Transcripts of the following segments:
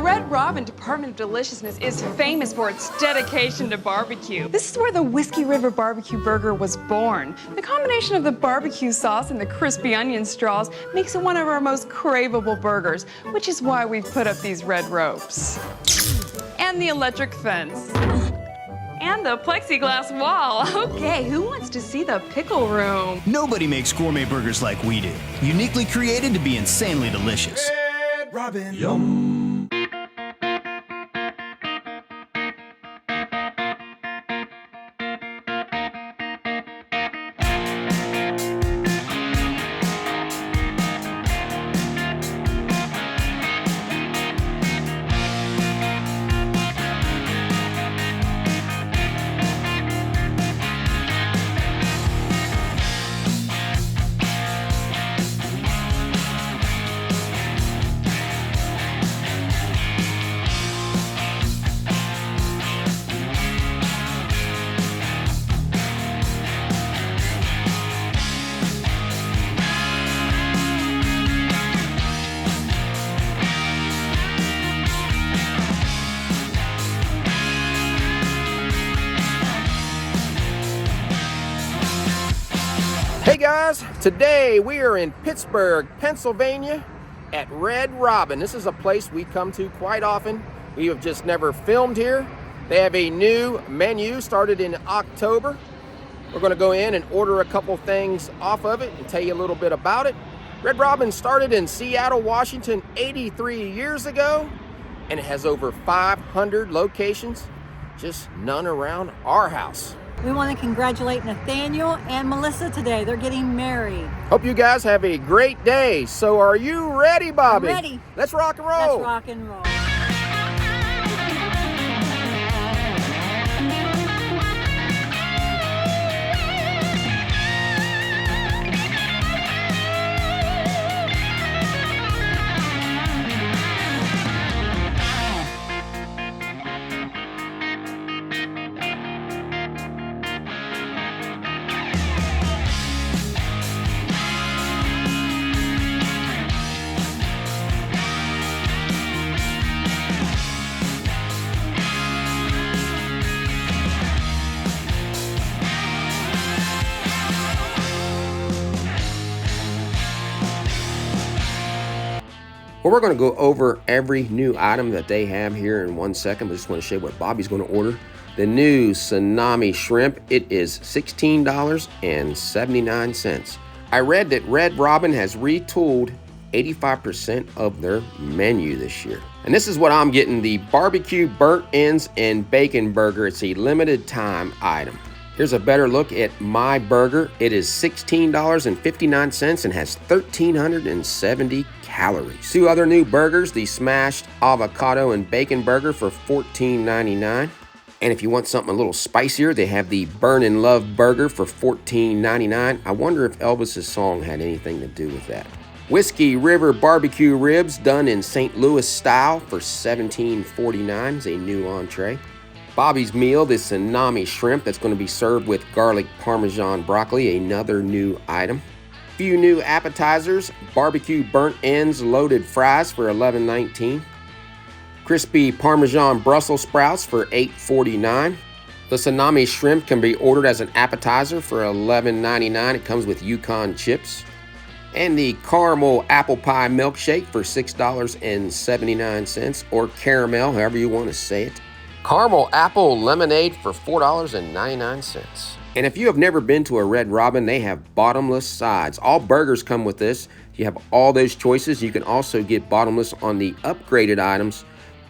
Red Robin Department of Deliciousness is famous for its dedication to barbecue. This is where the Whiskey River Barbecue Burger was born. The combination of the barbecue sauce and the crispy onion straws makes it one of our most craveable burgers, which is why we've put up these red ropes. And the electric fence. And the plexiglass wall. Okay, who wants to see the pickle room? Nobody makes gourmet burgers like we do. Uniquely created to be insanely delicious. Red Robin. Yum. Hey guys, today we are in Pittsburgh, Pennsylvania at Red Robin. This is a place we come to quite often. We have just never filmed here. They have a new menu started in October. We're going to go in and order a couple things off of it and tell you a little bit about it. Red Robin started in Seattle, Washington 83 years ago, and it has over 500 locations, just none around our house. We want to congratulate Nathaniel and Melissa today. They're getting married. Hope you guys have a great day. So are you ready, Bobby? I'm ready. Let's rock and roll. Let's rock and roll. Well, we're going to go over every new item that they have here in 1 second. I just want to show you what Bobby's going to order. The new Tsunami Shrimp, it is $16.79. I read that Red Robin has retooled 85% of their menu this year. And this is what I'm getting, the BBQ Burnt Ends and Bacon Burger. It's a limited time item. Here's a better look at my burger. It is $16.59 and has 1,370 calories. Two other new burgers, the smashed avocado and bacon burger for $14.99. And if you want something a little spicier, they have the Burn and Love burger for $14.99. I wonder if Elvis's song had anything to do with that. Whiskey River barbecue ribs done in St. Louis style for $17.49 is a new entree. Bobby's meal, the Tsunami Shrimp, that's going to be served with garlic parmesan broccoli, another new item. Few new appetizers, barbecue burnt ends loaded fries for $11.19. Crispy Parmesan Brussels sprouts for $8.49. The Tsunami Shrimp can be ordered as an appetizer for $11.99. It comes with Yukon chips. And the Carmel Apple Pie Milkshake for $6.79, or caramel, however you want to say it. Carmel Apple Lemonade for $4.99. And if you have never been to a Red Robin, they have bottomless sides. All burgers come with this. You have all those choices. You can also get bottomless on the upgraded items.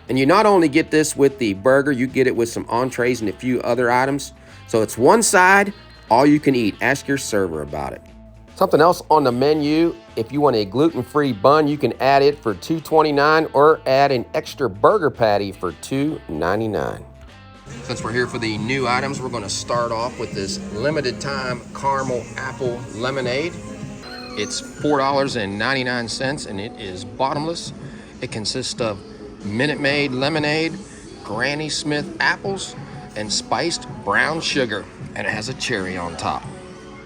And you not only get this with the burger, you get it with some entrees and a few other items. So it's one side, all you can eat. Ask your server about it. Something else on the menu, if you want a gluten-free bun, you can add it for $2.29 or add an extra burger patty for $2.99. Since we're here for the new items, we're going to start off with this limited time Carmel Apple Lemonade. It's $4.99 and it is bottomless. It consists of Minute Maid lemonade, Granny Smith apples, and spiced brown sugar, and it has a cherry on top.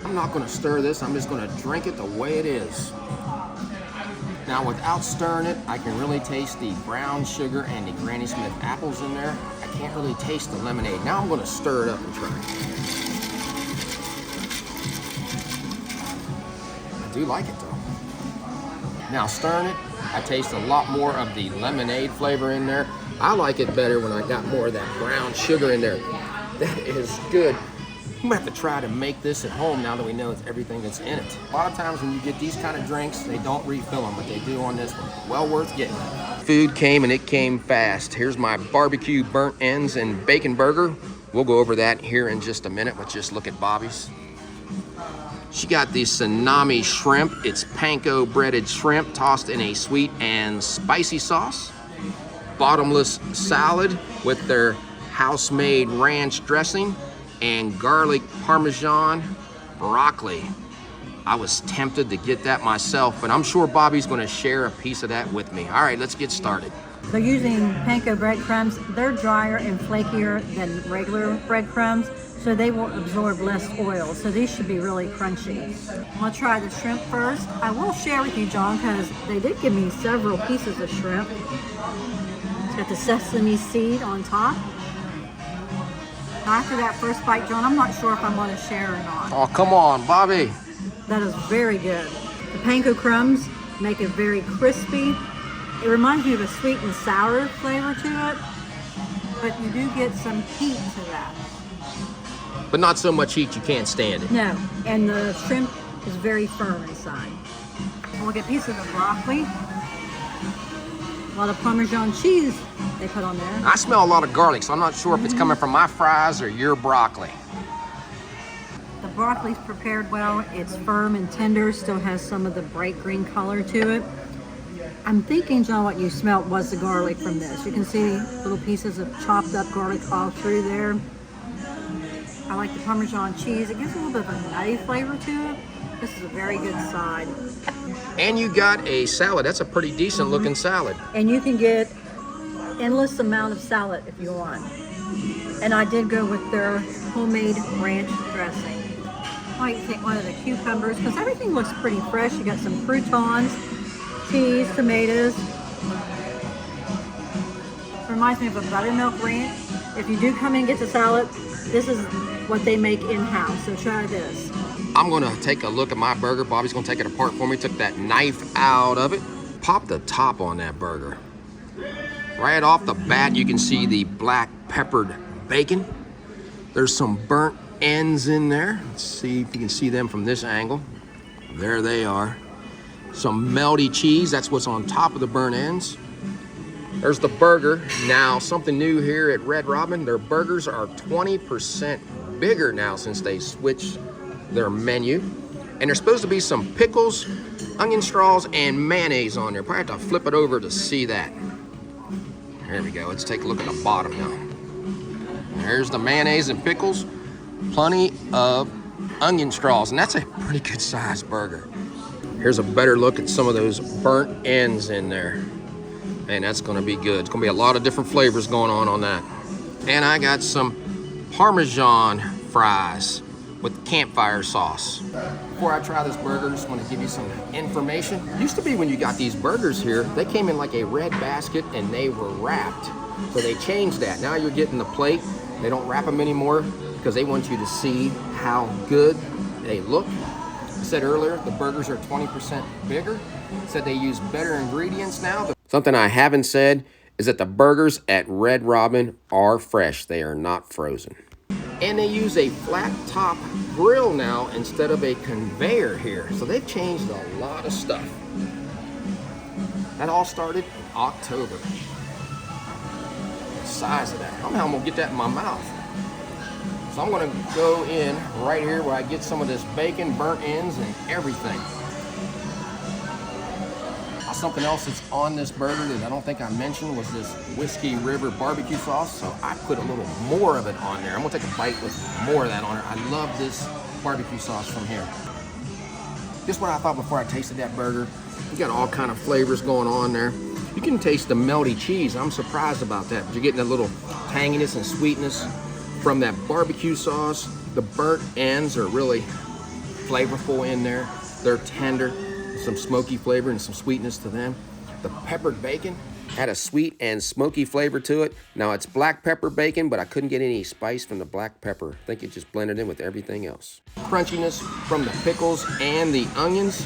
I'm not going to stir this, I'm just going to drink it the way it is. Now without stirring it, I can really taste the brown sugar and the Granny Smith apples in there. I can't really taste the lemonade. Now I'm gonna stir it up and try it. I do like it though. Now stirring it, I taste a lot more of the lemonade flavor in there. I like it better when I got more of that brown sugar in there. That is good. I'm gonna have to try to make this at home now that we know it's everything that's in it. A lot of times when you get these kind of drinks, they don't refill them, but they do on this one. Well worth getting. Food came and it came fast. Here's my barbecue burnt ends and bacon burger. We'll go over that here in just a minute, but just look at Bobby's. She got the Tsunami Shrimp. It's panko breaded shrimp tossed in a sweet and spicy sauce. Bottomless salad with their house-made ranch dressing and garlic parmesan broccoli. I was tempted to get that myself, but I'm sure Bobby's gonna share a piece of that with me. All right, let's get started. They're using panko breadcrumbs. They're drier and flakier than regular breadcrumbs, so they will absorb less oil. So these should be really crunchy. I'll try the shrimp first. I will share with you, John, because they did give me several pieces of shrimp. It's got the sesame seed on top. After that first bite, John, I'm not sure if I'm going to share or not. Oh, come on, Bobby. That is very good. The panko crumbs make it very crispy. It reminds me of a sweet and sour flavor to it, but you do get some heat to that. But not so much heat you can't stand it. No, and the shrimp is very firm inside. We'll get pieces of broccoli. A lot of Parmesan cheese they put on there. I smell a lot of garlic, so I'm not sure if it's coming from my fries or your broccoli. The broccoli's prepared well. It's firm and tender, still has some of the bright green color to it. I'm thinking, John, what you smelled was the garlic from this. You can see little pieces of chopped up garlic all through there. I like the Parmesan cheese. It gives a little bit of a nutty flavor to it. This is a very good side. And you got a salad. That's a pretty decent looking salad. And you can get endless amount of salad if you want. And I did go with their homemade ranch dressing. I might take one of the cucumbers because everything looks pretty fresh. You got some croutons, cheese, tomatoes. It reminds me of a buttermilk ranch. If you do come in and get the salad, this is what they make in-house, so try this. I'm gonna take a look at my burger. Bobby's gonna take it apart for me. Took that knife out of it. Pop the top on that burger. Right off the bat, you can see the black peppered bacon. There's some burnt ends in there. Let's see if you can see them from this angle. There they are. Some melty cheese, that's what's on top of the burnt ends. There's the burger. Now, something new here at Red Robin, their burgers are 20% bigger now since they switched their menu. And there's supposed to be some pickles, onion straws, and mayonnaise on there. Probably have to flip it over to see that. There we go. Let's take a look at the bottom now. There's the mayonnaise and pickles. Plenty of onion straws, and that's a pretty good sized burger. Here's a better look at some of those burnt ends in there. And that's gonna be good. It's gonna be a lot of different flavors going on that. And I got some Parmesan fries with campfire sauce. Before I try this burger, just want to give you some information. Used to be when you got these burgers here, they came in like a red basket and they were wrapped. So they changed that. Now you're getting the plate. They don't wrap them anymore because they want you to see how good they look. I said earlier, the burgers are 20% bigger. Said they use better ingredients now. Something I haven't said is that the burgers at Red Robin are fresh. They are not frozen. And they use a flat top grill now instead of a conveyor here. So they've changed a lot of stuff. That all started in October. The size of that. I don't know how I'm gonna get that in my mouth. So I'm gonna go in right here where I get some of this bacon, burnt ends, and everything. Something else that's on this burger that I don't think I mentioned was this Whiskey River barbecue sauce. So I put a little more of it on there. I'm gonna take a bite with more of that on there. I love this barbecue sauce from here. Just what I thought before I tasted that burger. You got all kind of flavors going on there. You can taste the melty cheese. I'm surprised about that. But you're getting a little tanginess and sweetness from that barbecue sauce. The burnt ends are really flavorful in there. They're tender. some smoky flavor and some sweetness to them. The peppered bacon had a sweet and smoky flavor to it. Now it's black pepper bacon, but I couldn't get any spice from the black pepper. I think it just blended in with everything else. Crunchiness from the pickles and the onions.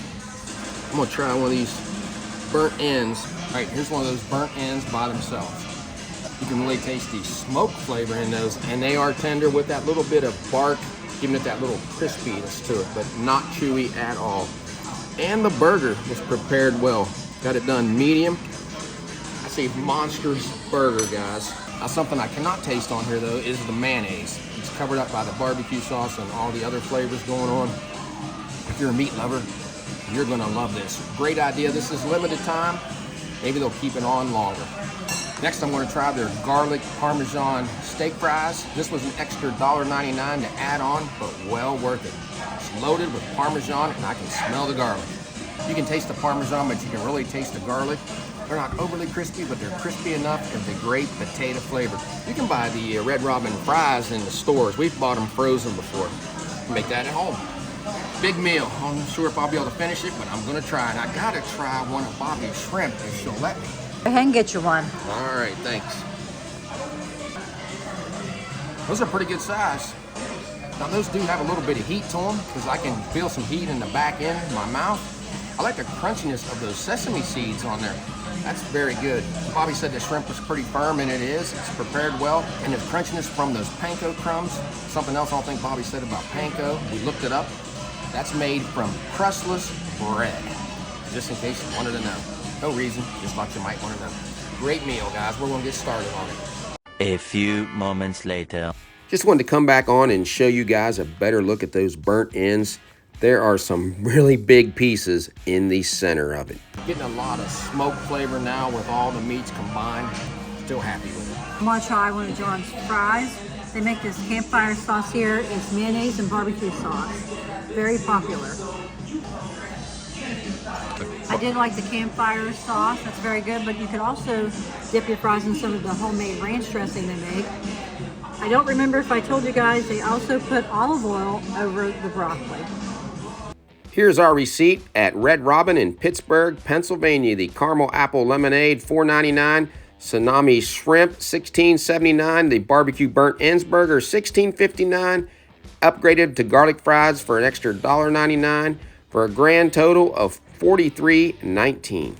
I'm gonna try one of these burnt ends. All right, here's one of those burnt ends by themselves. You can really taste the smoke flavor in those, and they are tender with that little bit of bark, giving it that little crispiness to it, but not chewy at all. And the burger was prepared well. Got it done medium. I say monstrous burger, guys. Now something I cannot taste on here though is the mayonnaise. It's covered up by the barbecue sauce and all the other flavors going on. If you're a meat lover, you're gonna love this. Great idea. This is limited time. Maybe they'll keep it on longer. Next, I'm going to try their garlic parmesan steak fries. This was an extra $1.99 to add on, but well worth it. It's loaded with parmesan, and I can smell the garlic. You can taste the parmesan, but you can really taste the garlic. They're not overly crispy, but they're crispy enough of the great potato flavor. You can buy the Red Robin fries in the stores. We've bought them frozen before. Make that at home. Big meal. I'm not sure if I'll be able to finish it, but I'm going to try it. I got to try one of Bobby's shrimp if she'll let me. Go ahead and get you one. All right, thanks. Those are pretty good size. Now those do have a little bit of heat to them because I can feel some heat in the back end of my mouth. I like the crunchiness of those sesame seeds on there. That's very good. Bobby said the shrimp was pretty firm, and it is. It's prepared well. And the crunchiness from those panko crumbs. Something else I don't think Bobby said about panko. We looked it up. That's made from crustless bread. Just in case you wanted to know. No reason, just thought you might want to know. Great meal, guys. We're gonna get started on it. A few moments later. Just wanted to come back on and show you guys a better look at those burnt ends. There are some really big pieces in the center of it. Getting a lot of smoke flavor now with all the meats combined. Still happy with it. I'm gonna try one of John's fries. They make this campfire sauce here. It's mayonnaise and barbecue sauce. Very popular. I did like the campfire sauce. That's very good, but you could also dip your fries in some of the homemade ranch dressing they make. I don't remember if I told you guys, they also put olive oil over the broccoli. Here's our receipt at Red Robin in Pittsburgh, Pennsylvania. The Carmel Apple Lemonade, $4.99. Tsunami Shrimp, $16.79. The BBQ Burnt Ends Burger, $16.59. Upgraded to garlic fries for an extra $1.99 for a grand total of $43.19.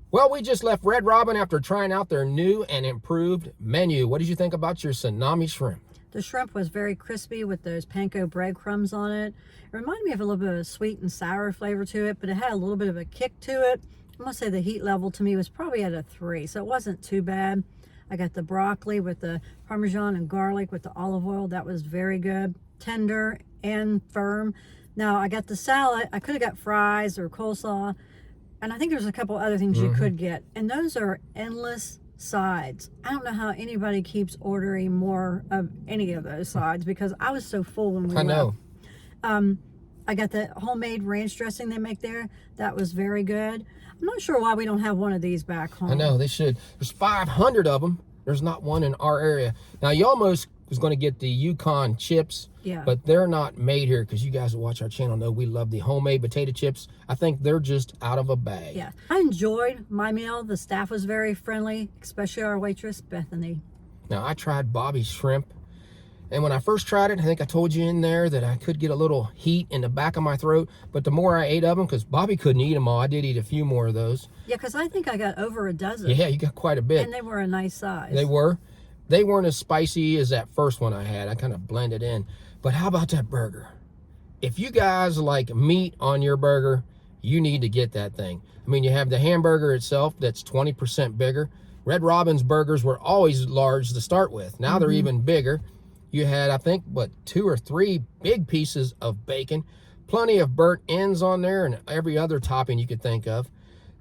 Well, we just left Red Robin after trying out their new and improved menu. What did you think about your Tsunami Shrimp? The shrimp was very crispy with those panko breadcrumbs on it. It reminded me of a little bit of a sweet and sour flavor to it, but it had a little bit of a kick to it. I'm gonna say the heat level to me was probably at a 3, so it wasn't too bad. I got the broccoli with the Parmesan and garlic with the olive oil. That was very good, tender and firm. Now I got the salad. I could have got fries or coleslaw, and I think there's a couple other things you could get, and those are endless sides. I don't know how anybody keeps ordering more of any of those sides because I was so full when we I know. I got the homemade ranch dressing they make there. That was very good. I'm not sure why we don't have one of these back home. I know, they should. There's 500 of them. There's not one in our area. Now, you almost was going to get the Yukon chips, Yeah. but they're not made here because you guys who watch our channel know we love the homemade potato chips. I think they're just out of a bag. Yeah. I enjoyed my meal. The staff was very friendly, especially our waitress, Bethany. Now, I tried Bobby's shrimp, and when I first tried it, I think I told you in there that I could get a little heat in the back of my throat, but the more I ate of them, because Bobby couldn't eat them all, I did eat a few more of those. Yeah, because I think I got over a dozen. Yeah, you got quite a bit. And they were a nice size. They were. They weren't as spicy as that first one I had. I kind of blended in. But how about that burger? If you guys like meat on your burger, you need to get that thing. I mean, you have the hamburger itself that's 20% bigger. Red Robin's burgers were always large to start with. Now they're even bigger. You had, I think, what, 2 or 3 big pieces of bacon. Plenty of burnt ends on there and every other topping you could think of.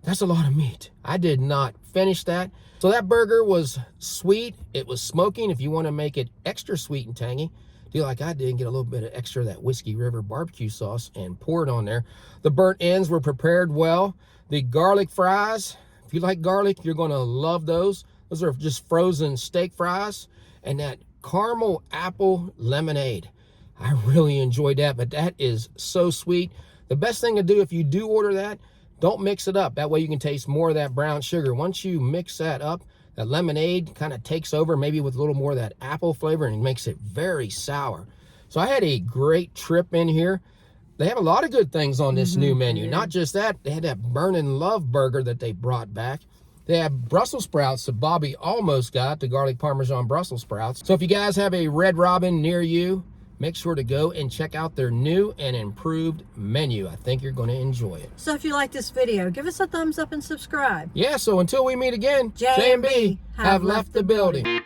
That's a lot of meat. I did not finish that. So that burger was sweet. It was smoking. If you want to make it extra sweet and tangy, do like I did and get a little bit of extra of that Whiskey River barbecue sauce and pour it on there. The burnt ends were prepared well. The garlic fries, if you like garlic, you're going to love those. Those are just frozen steak fries. And that Carmel Apple Lemonade. I really enjoyed that, but that is so sweet. The best thing to do if you do order that, don't mix it up. That way you can taste more of that brown sugar. Once you mix that up, that lemonade kind of takes over, maybe with a little more of that apple flavor, and it makes it very sour. So I had a great trip in here. They have a lot of good things on this new menu. Not just that, they had that Burnin' Love burger that they brought back. They have Brussels sprouts that Bobby almost got, the garlic parmesan Brussels sprouts. So if you guys have a Red Robin near you, make sure to go and check out their new and improved menu. I think you're going to enjoy it. So if you like this video, give us a thumbs up and subscribe. Yeah, so until we meet again, J&B J&B have left the building.